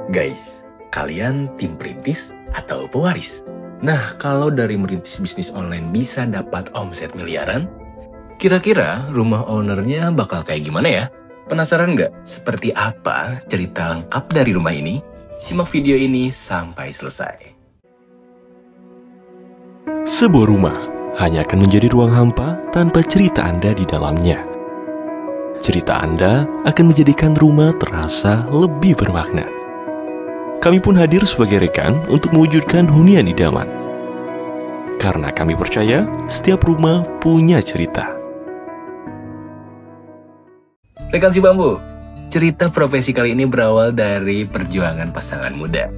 Guys, kalian tim perintis atau pewaris? Nah, kalau dari merintis bisnis online bisa dapat omset miliaran, kira-kira rumah ownernya bakal kayak gimana ya? Penasaran nggak seperti apa cerita lengkap dari rumah ini? Simak video ini sampai selesai. Sebuah rumah hanya akan menjadi ruang hampa tanpa cerita Anda di dalamnya. Cerita Anda akan menjadikan rumah terasa lebih bermakna. Kami pun hadir sebagai rekan untuk mewujudkan hunian idaman. Karena kami percaya setiap rumah punya cerita. Rekan si Bambu, cerita profesi kali ini berawal dari perjuangan pasangan muda.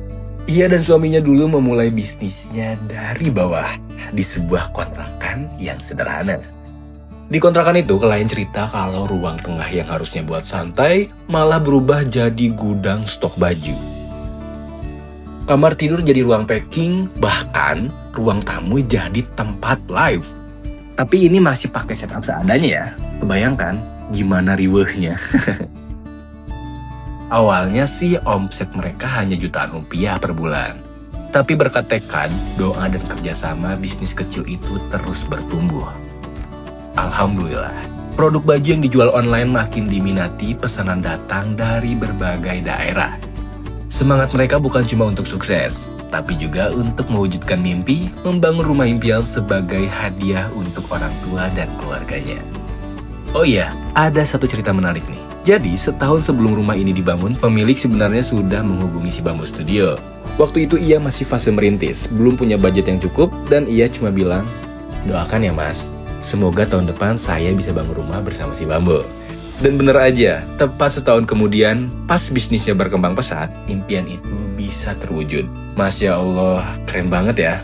Ia dan suaminya dulu memulai bisnisnya dari bawah di sebuah kontrakan yang sederhana. Di kontrakan itu, klien cerita kalau ruang tengah yang harusnya buat santai malah berubah jadi gudang stok baju. Kamar tidur jadi ruang packing, bahkan ruang tamu jadi tempat live. Tapi ini masih pakai setup seadanya ya. Kebayangkan gimana riwehnya. Awalnya sih omset mereka hanya jutaan rupiah per bulan. Tapi berkat tekad, doa dan kerjasama, bisnis kecil itu terus bertumbuh. Alhamdulillah, produk baju yang dijual online makin diminati, pesanan datang dari berbagai daerah. Semangat mereka bukan cuma untuk sukses, tapi juga untuk mewujudkan mimpi, membangun rumah impian sebagai hadiah untuk orang tua dan keluarganya. Oh iya, ada satu cerita menarik nih. Jadi, setahun sebelum rumah ini dibangun, pemilik sebenarnya sudah menghubungi si Bambu Studio. Waktu itu ia masih fase merintis, belum punya budget yang cukup, dan ia cuma bilang, "Doakan ya mas, semoga tahun depan saya bisa bangun rumah bersama si Bambu." Dan bener aja, tepat setahun kemudian, pas bisnisnya berkembang pesat, impian itu bisa terwujud. Masya Allah, keren banget ya.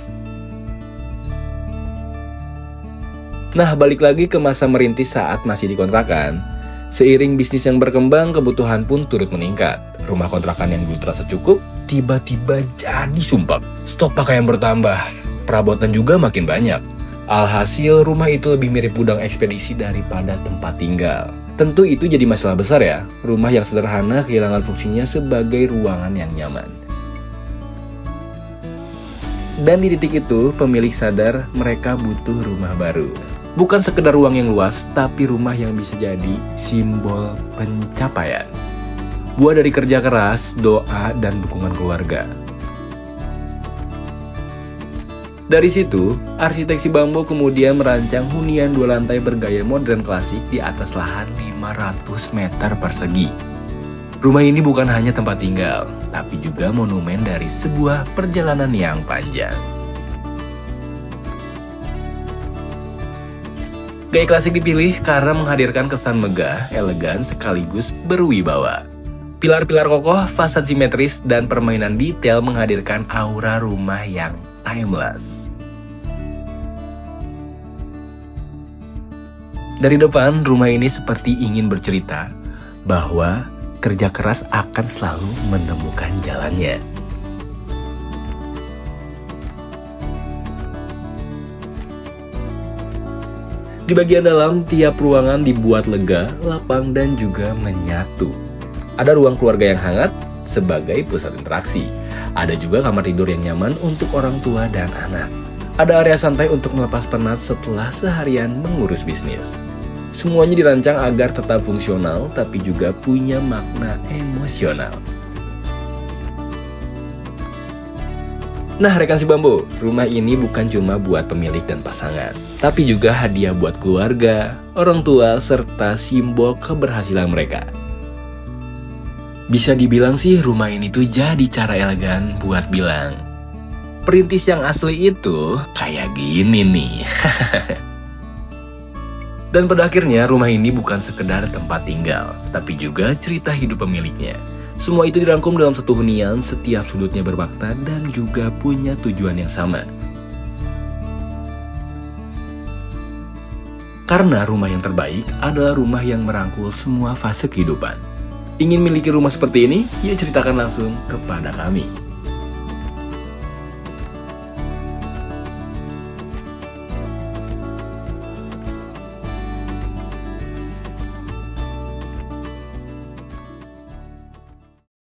Nah, balik lagi ke masa merintis saat masih di kontrakan. Seiring bisnis yang berkembang, kebutuhan pun turut meningkat. Rumah kontrakan yang dulu terasa cukup, tiba-tiba jadi sumpek. Stok pakaian bertambah, perabotan juga makin banyak. Alhasil, rumah itu lebih mirip gudang ekspedisi daripada tempat tinggal. Tentu itu jadi masalah besar ya, rumah yang sederhana kehilangan fungsinya sebagai ruangan yang nyaman. Dan di titik itu, pemilik sadar mereka butuh rumah baru. Bukan sekedar ruang yang luas, tapi rumah yang bisa jadi simbol pencapaian. Buah dari kerja keras, doa, dan dukungan keluarga. Dari situ, arsitek si Bambu kemudian merancang hunian 2 lantai bergaya modern klasik di atas lahan 500 meter persegi. Rumah ini bukan hanya tempat tinggal, tapi juga monumen dari sebuah perjalanan yang panjang. Gaya klasik dipilih karena menghadirkan kesan megah, elegan, sekaligus berwibawa. Pilar-pilar kokoh, fasad simetris, dan permainan detail menghadirkan aura rumah yang timeless. Dari depan, rumah ini seperti ingin bercerita bahwa kerja keras akan selalu menemukan jalannya. Di bagian dalam, tiap ruangan dibuat lega, lapang, dan juga menyatu. Ada ruang keluarga yang hangat sebagai pusat interaksi. Ada juga kamar tidur yang nyaman untuk orang tua dan anak. Ada area santai untuk melepas penat setelah seharian mengurus bisnis. Semuanya dirancang agar tetap fungsional, tapi juga punya makna emosional. Nah, rekan si Bambu, rumah ini bukan cuma buat pemilik dan pasangan, tapi juga hadiah buat keluarga, orang tua, serta simbol keberhasilan mereka. Bisa dibilang sih rumah ini tuh jadi cara elegan buat bilang, perintis yang asli itu kayak gini nih. Dan pada akhirnya rumah ini bukan sekedar tempat tinggal, tapi juga cerita hidup pemiliknya. Semua itu dirangkum dalam satu hunian, setiap sudutnya bermakna dan juga punya tujuan yang sama. Karena rumah yang terbaik adalah rumah yang merangkul semua fase kehidupan. Ingin miliki rumah seperti ini? Yuk ceritakan langsung kepada kami.